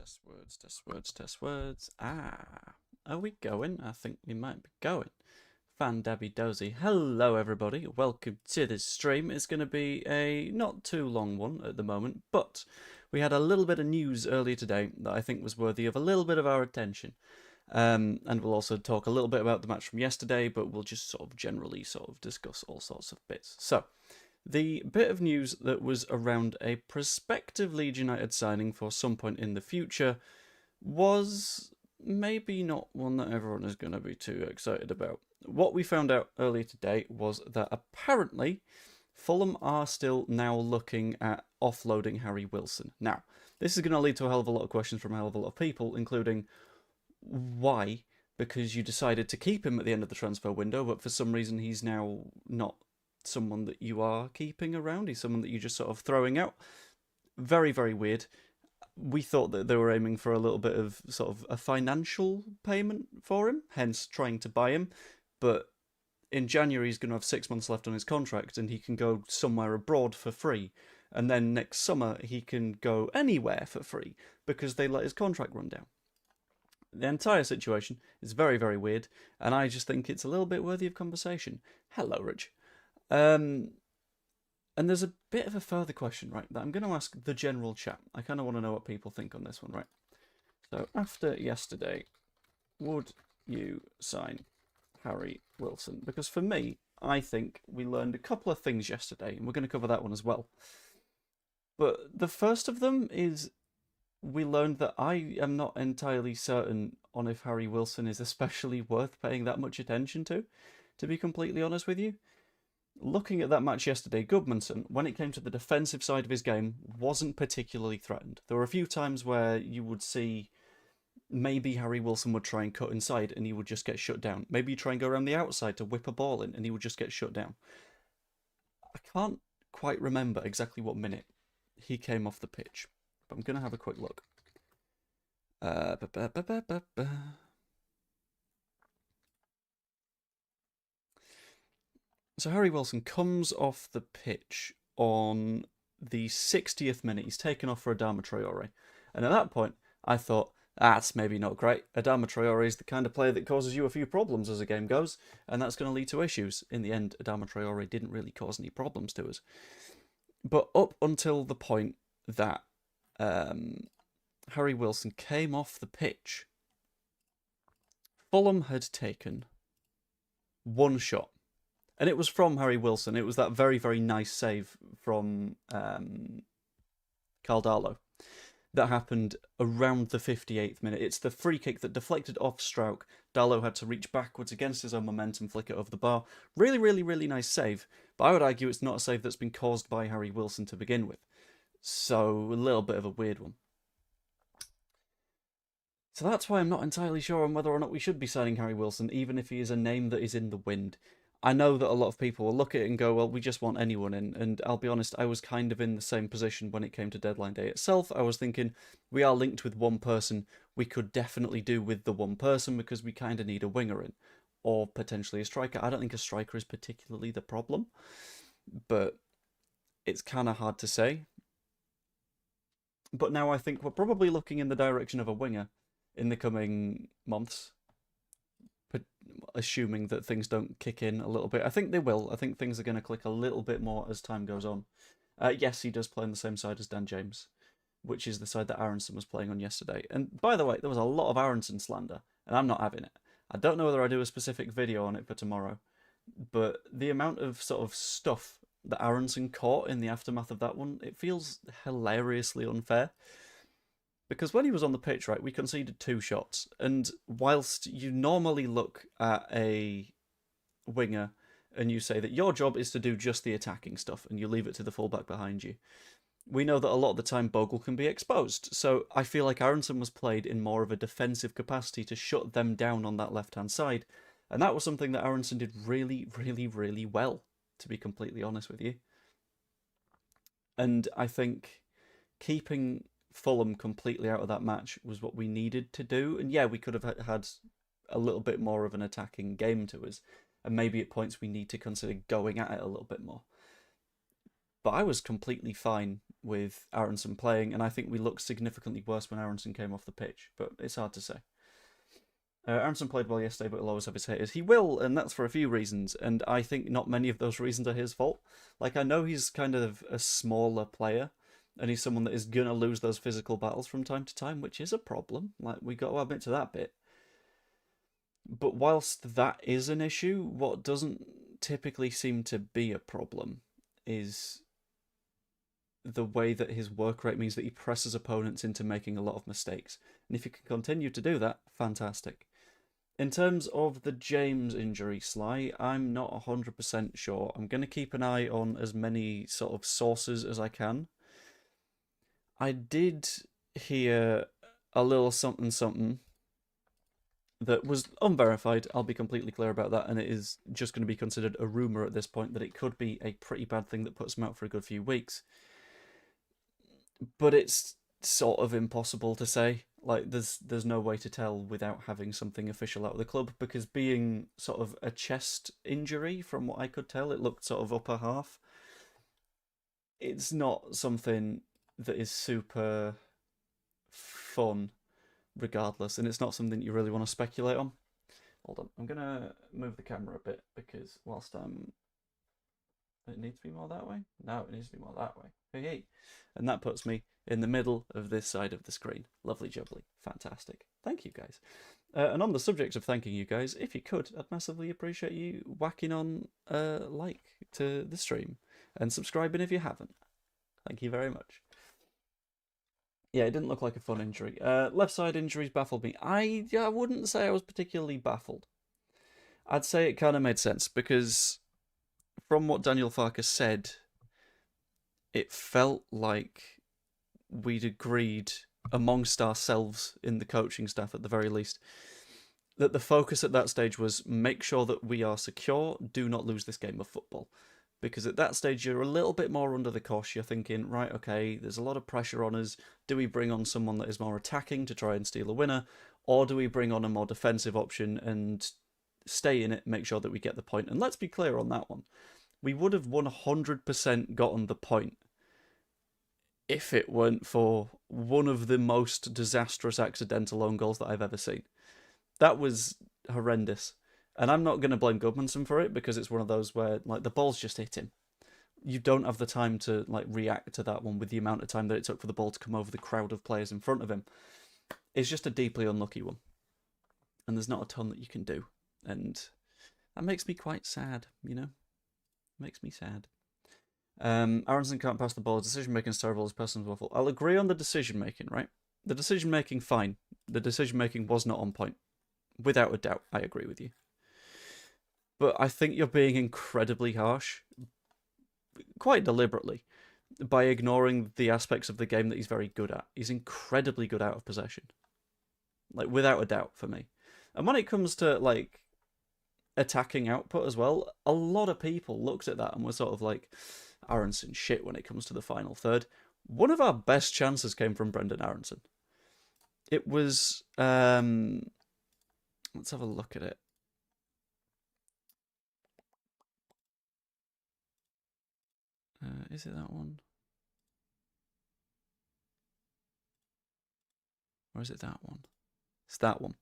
Test words, test words, test words. Are we going? I think we might be going. Fan Dabby Dozy. Hello, everybody. Welcome to this stream. It's going to be a not too long one at the moment, but we had a little bit of news earlier today that I think was worthy of a little bit of our attention. And we'll also talk a little bit about the match from yesterday, but we'll just generally discuss all sorts of bits. So, the bit of news that was around a prospective Leeds United signing for some point in the future was maybe not one that everyone is going to be too excited about. What we found out earlier today was that apparently Fulham are still now looking at offloading Harry Wilson. Now, this is going to lead to a hell of a lot of questions from a hell of a lot of people, including why, because you decided to keep him at the end of the transfer window, but for some reason he's now not someone that you are keeping around. He's someone that you're just sort of throwing out. Very, very weird. We thought that they were aiming for a little bit of sort of a financial payment for him, hence trying to buy him. But in January, he's going to have 6 months left on his contract and he can go somewhere abroad for free. And then next summer, he can go anywhere for free because they let his contract run down. The entire situation is very, very weird, and I just think it's a little bit worthy of conversation. Hello, Rich. And there's a bit of a further question, right, that I'm going to ask the general chat. I kind of want to know what people think on this one, right? So, after yesterday, would you sign Harry Wilson? Because for me, I think we learned a couple of things yesterday, and we're going to cover that one as well. But the first of them is we learned that I am not entirely certain on if Harry Wilson is especially worth paying that much attention to be completely honest with you. Looking at that match yesterday, Gudmundsson, when it came to the defensive side of his game, wasn't particularly threatened. There were a few times where you would see maybe Harry Wilson would try and cut inside and he would just get shut down. Maybe try and go around the outside to whip a ball in and he would just get shut down. I can't quite remember exactly what minute he came off the pitch, but I'm going to have a quick look. So Harry Wilson comes off the pitch on the 60th minute. He's taken off for Adama Traore. And at that point, I thought, that's maybe not great. Adama Traore is the kind of player that causes you a few problems as the game goes, and that's going to lead to issues. In the end, Adama Traore didn't really cause any problems to us. But up until the point that Harry Wilson came off the pitch, Fulham had taken one shot. And it was from Harry Wilson. It was that very, very nice save from Carl Darlow that happened around the 58th minute. It's the free kick that deflected off Strauch. Darlow had to reach backwards against his own momentum, flick it over the bar. Really, really, really nice save. But I would argue it's not a save that's been caused by Harry Wilson to begin with. So, a little bit of a weird one. So that's why I'm not entirely sure on whether or not we should be signing Harry Wilson, even if he is a name that is in the wind. I know that a lot of people will look at it and go, well, we just want anyone in. And I'll be honest, I was kind of in the same position when it came to deadline day itself. I was thinking, we are linked with one person. We could definitely do with the one person because we kind of need a winger in. Or potentially a striker. I don't think a striker is particularly the problem. But it's kind of hard to say. But now I think we're probably looking in the direction of a winger in the coming months. Assuming that things don't kick in a little bit. I think they will. I think things are going to click a little bit more as time goes on. Yes, he does play on the same side as Dan James, which is the side that Aronson was playing on yesterday. And by the way, there was a lot of Aronson slander, and I'm not having it. I don't know whether I do a specific video on it for tomorrow, but the amount of sort of stuff that Aronson caught in the aftermath of that one, it feels hilariously unfair. Because when he was on the pitch, right, we conceded 2 shots. And whilst you normally look at a winger and you say that your job is to do just the attacking stuff and you leave it to the fullback behind you, we know that a lot of the time Bogle can be exposed. So I feel like Aronson was played in more of a defensive capacity to shut them down on that left-hand side. And that was something that Aronson did really, really, really well, to be completely honest with you. And I think keeping Fulham completely out of that match was what we needed to do. And yeah, we could have had a little bit more of an attacking game to us. And maybe at points we need to consider going at it a little bit more. But I was completely fine with Aronson playing, and I think we looked significantly worse when Aronson came off the pitch, but it's hard to say. Aronson played well yesterday, but he'll always have his haters. He will, and that's for a few reasons, and I think not many of those reasons are his fault. Like, I know he's kind of a smaller player, and he's someone that is going to lose those physical battles from time to time, which is a problem. Like, we got to admit to that bit. But whilst that is an issue, what doesn't typically seem to be a problem is the way that his work rate means that he presses opponents into making a lot of mistakes. And if he can continue to do that, fantastic. In terms of the James injury, Sly, I'm not 100% sure. I'm going to keep an eye on as many sort of sources as I can. I did hear a little something something that was unverified, I'll be completely clear about that, and it is just going to be considered a rumour at this point that it could be a pretty bad thing that puts him out for a good few weeks. But it's sort of impossible to say. Like, there's no way to tell without having something official out of the club, because being sort of a chest injury, from what I could tell, it looked sort of upper half. It's not something that is super fun, regardless, and it's not something you really want to speculate on. Hold on, I'm gonna move the camera a bit, because whilst it needs to be more that way? No, it needs to be more that way. Hey. And that puts me in the middle of this side of the screen. Lovely jubbly. Fantastic. Thank you, guys. And on the subject of thanking you guys, if you could, I'd massively appreciate you whacking on like to the stream and subscribing if you haven't. Thank you very much. Yeah, it didn't look like a fun injury. Left side injuries baffled me. I wouldn't say I was particularly baffled. I'd say it kind of made sense, because from what Daniel Farke said, it felt like we'd agreed amongst ourselves in the coaching staff, at the very least, that the focus at that stage was make sure that we are secure, do not lose this game of football. Because at that stage, you're a little bit more under the cosh. You're thinking, right, okay, there's a lot of pressure on us. Do we bring on someone that is more attacking to try and steal a winner? Or do we bring on a more defensive option and stay in it, make sure that we get the point? And let's be clear on that one. We would have 100% gotten the point if it weren't for one of the most disastrous accidental own goals that I've ever seen. That was horrendous. And I'm not going to blame Goodmanson for it, because it's one of those where, like, the ball's just hit him. You don't have the time to, like, react to that one with the amount of time that it took for the ball to come over the crowd of players in front of him. It's just a deeply unlucky one. And there's not a ton that you can do. And that makes me quite sad, you know? Makes me sad. Aronson can't pass the ball. Decision-making is terrible. His person's awful. I'll agree on the decision-making, right? The decision-making, fine. The decision-making was not on point. Without a doubt, I agree with you. But I think you're being incredibly harsh, quite deliberately, by ignoring the aspects of the game that he's very good at. He's incredibly good out of possession. Like, without a doubt, for me. And when it comes to, like, attacking output as well, a lot of people looked at that and were sort of like, Aronson shit when it comes to the final third. One of our best chances came from Brendan Aronson. It was, let's have a look at it. Is it that one? Or is it that one? It's that one.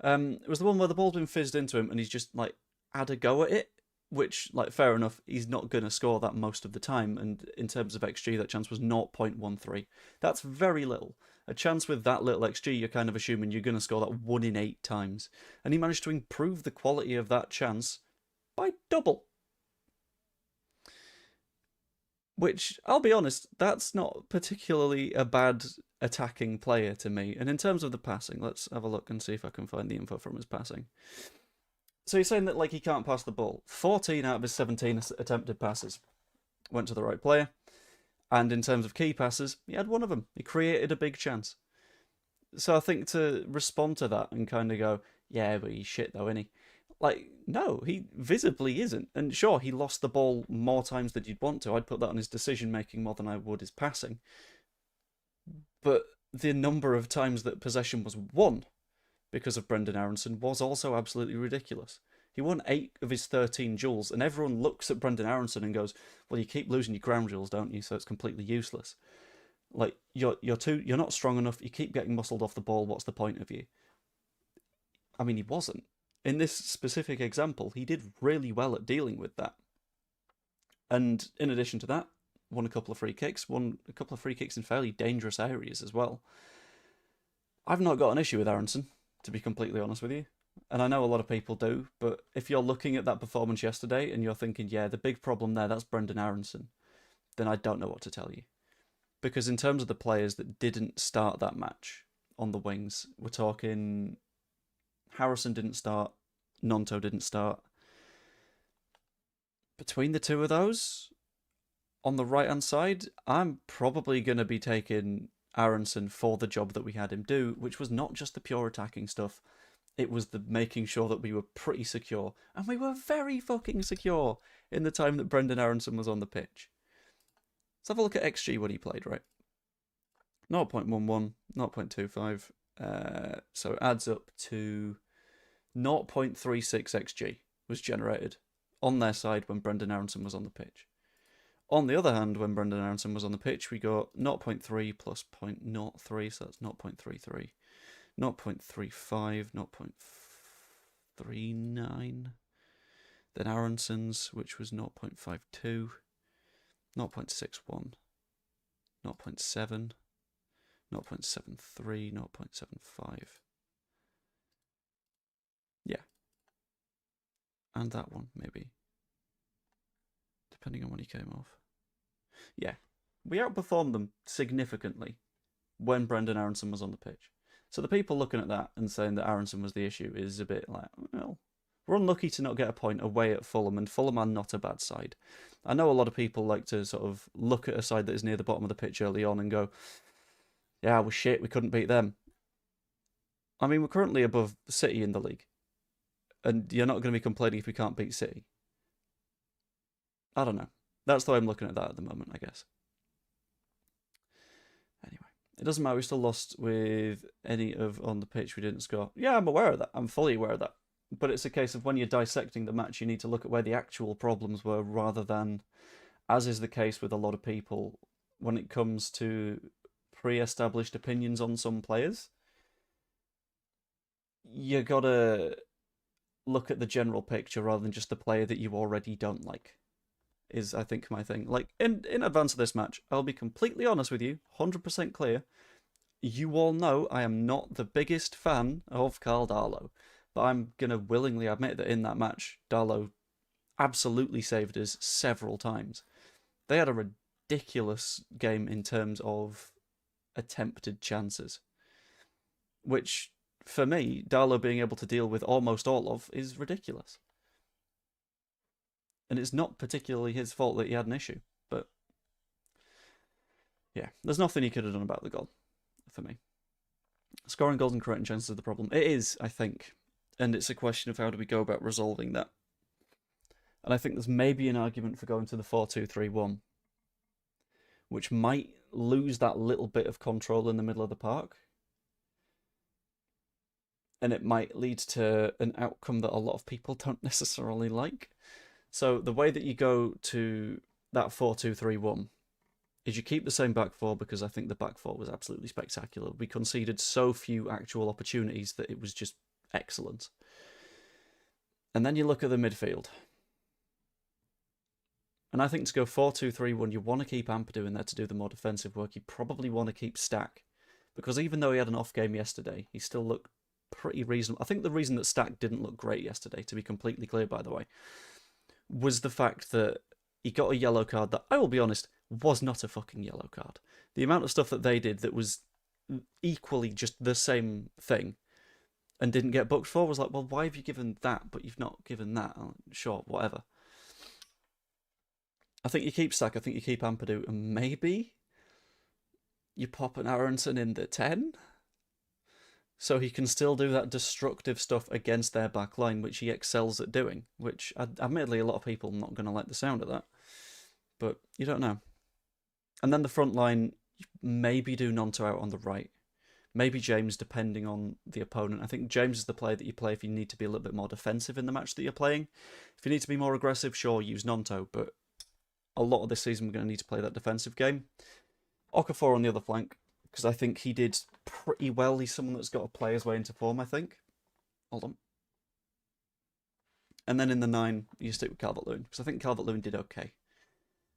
It was the one where the ball's been fizzed into him and he's just, like, had a go at it, which, like, fair enough, he's not going to score that most of the time, and in terms of XG, that chance was 0.13. That's very little. A chance with that little XG, you're kind of assuming you're going to score that 1 in 8 times. And he managed to improve the quality of that chance by double. Which, I'll be honest, that's not particularly a bad attacking player to me. And in terms of the passing, let's have a look and see if I can find the info from his passing. So you're saying that, like, he can't pass the ball. 14 out of his 17 attempted passes went to the right player. And in terms of key passes, he had one of them. He created a big chance. So I think to respond to that and kind of go, yeah, but he's shit though, isn't he? Like, no, he visibly isn't. And sure, he lost the ball more times than you'd want to. I'd put that on his decision-making more than I would his passing. But the number of times that possession was won because of Brendan Aronson was also absolutely ridiculous. He won 8 of his 13 duels, and everyone looks at Brendan Aronson and goes, "Well, you keep losing your ground duels, don't you? So it's completely useless. Like you're not strong enough. You keep getting muscled off the ball. What's the point of you?" I mean, he wasn't. In this specific example, he did really well at dealing with that. And in addition to that, won a couple of free kicks in fairly dangerous areas as well. I've not got an issue with Aronson, to be completely honest with you. And I know a lot of people do, but if you're looking at that performance yesterday and you're thinking, yeah, the big problem there, that's Brendan Aronson, then I don't know what to tell you. Because in terms of the players that didn't start that match on the wings, we're talking Harrison didn't start, Nonto didn't start. Between the two of those, on the right-hand side, I'm probably going to be taking Aronson for the job that we had him do, which was not just the pure attacking stuff. It was the making sure that we were pretty secure. And we were very fucking secure in the time that Brendan Aronson was on the pitch. Let's have a look at XG when he played, right? 0.11, 0.25. So it adds up to 0.36 XG was generated on their side when Brendan Aronson was on the pitch. On the other hand, when Brendan Aronson was on the pitch, we got 0.3 plus 0.03, so that's 0.33. 0.35, 0.39. Then Aronson's, which was 0.52, 0.61, 0.7, 0.73, 0.75. Yeah. And that one, maybe. Depending on when he came off. Yeah. We outperformed them significantly when Brendan Aronson was on the pitch. So the people looking at that and saying that Aronson was the issue is a bit like, well, we're unlucky to not get a point away at Fulham, and Fulham are not a bad side. I know a lot of people like to sort of look at a side that is near the bottom of the pitch early on and go, yeah, we're shit, we couldn't beat them. I mean, we're currently above City in the league, and you're not going to be complaining if we can't beat City. I don't know. That's the way I'm looking at that at the moment, I guess. Anyway. It doesn't matter, we still lost with any of on the pitch we didn't score. Yeah, I'm aware of that. I'm fully aware of that. But it's a case of when you're dissecting the match, you need to look at where the actual problems were rather than, as is the case with a lot of people, when it comes to pre-established opinions on some players, you gotta look at the general picture rather than just the player that you already don't like. Is, I think, my thing. Like, in advance of this match, I'll be completely honest with you, 100% clear. You all know I am not the biggest fan of Karl Darlow, but I'm going to willingly admit that in that match, Darlow absolutely saved us several times. They had a ridiculous game in terms of attempted chances, which, for me, Darlow being able to deal with almost all of is ridiculous. And it's not particularly his fault that he had an issue. But, yeah, there's nothing he could have done about the goal, for me. Scoring goals and creating chances is the problem. It is, I think. And it's a question of how do we go about resolving that. And I think there's maybe an argument for going to the 4-2-3-1, which might lose that little bit of control in the middle of the park. And it might lead to an outcome that a lot of people don't necessarily like. So the way that you go to that 4-2-3-1 is you keep the same back four, because I think the back four was absolutely spectacular. We conceded so few actual opportunities that it was just excellent. And then you look at the midfield. And I think to go 4-2-3-1, you want to keep Ampadu in there to do the more defensive work. You probably want to keep Stack, because even though he had an off game yesterday, he still looked pretty reasonable. I think the reason that Stack didn't look great yesterday, to be completely clear, by the way, was the fact that he got a yellow card that, I will be honest, was not a fucking yellow card. The amount of stuff that they did that was equally just the same thing and didn't get booked for was like, well, why have you given that, but you've not given that? Sure, whatever. I think you keep Stack, I think you keep Ampadu, and maybe you pop an Aronson in the 10? So he can still do that destructive stuff against their back line, which he excels at doing, which, admittedly, a lot of people are not going to like the sound of that. But you don't know. And then the front line, maybe do Nonto out on the right, Maybe James, depending on the opponent. I think James is the player that you play if you need to be a little bit more defensive in the match that you're playing. If you need to be more aggressive, sure, use Nonto, but a lot of this season we're going to need to play that defensive game. Okafor on the other flank, because I think he did pretty well. He's someone that's got to play his way into form, I think. Hold on. And then in the 9, you stick with Calvert-Lewin, because I think Calvert-Lewin did okay.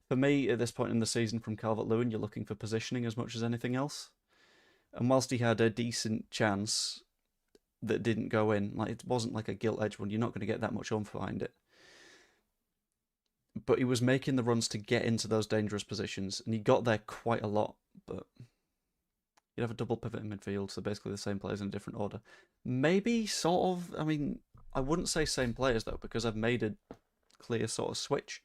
For me, at this point in the season from Calvert-Lewin, you're looking for positioning as much as anything else. And whilst he had a decent chance that didn't go in, like it wasn't like a gilt-edged one, you're not going to get that much oomph behind it. But he was making the runs to get into those dangerous positions, and he got there quite a lot, but you'd have a double pivot in midfield, so basically the same players in a different order. Maybe, sort of, I mean, I wouldn't say same players, though, because I've made a clear sort of switch.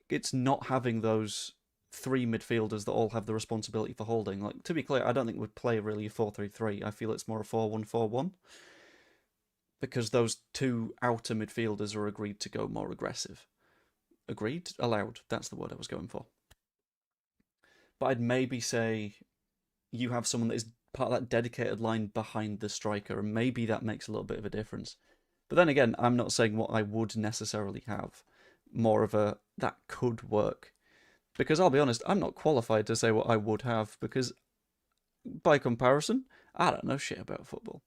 It's not having those 3 midfielders that all have the responsibility for holding. Like, to be clear, I don't think we'd play really a 4-3-3. I feel it's more a 4-1-4-1. Because those 2 outer midfielders are agreed to go more aggressive. Agreed? Allowed. That's the word I was going for. But I'd maybe say you have someone that is part of that dedicated line behind the striker, and maybe that makes a little bit of a difference. But then again, I'm not saying what I would necessarily have. More of a, that could work. Because I'll be honest, I'm not qualified to say what I would have, because by comparison, I don't know shit about football.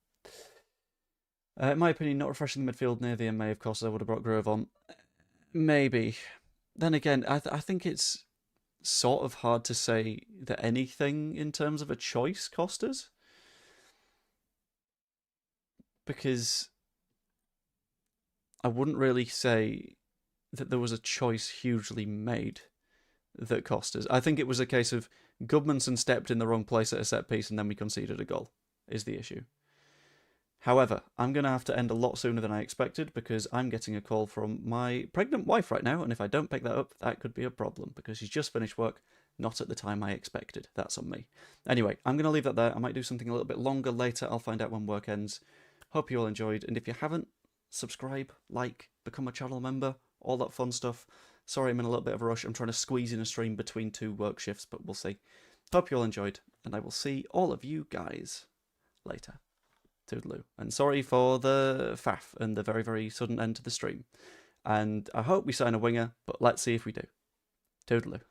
In my opinion, not refreshing the midfield near the end may have cost us. I would have brought Grove on. Maybe. Then again, I think it's sort of hard to say that anything in terms of a choice cost us. Because I wouldn't really say that there was a choice hugely made that cost us. I think it was a case of Gudmundsson stepped in the wrong place at a set piece and then we conceded a goal, is the issue. However, I'm going to have to end a lot sooner than I expected because I'm getting a call from my pregnant wife right now, and if I don't pick that up, that could be a problem because she's just finished work, not at the time I expected. That's on me. Anyway, I'm going to leave that there. I might do something a little bit longer later. I'll find out when work ends. Hope you all enjoyed, and if you haven't, subscribe, like, become a channel member, all that fun stuff. Sorry I'm in a little bit of a rush. I'm trying to squeeze in a stream between 2 work shifts, but we'll see. Hope you all enjoyed, and I will see all of you guys later. Toodaloo. And sorry for the faff and the very, very sudden end to the stream. And I hope we sign a winger, but let's see if we do. Toodaloo.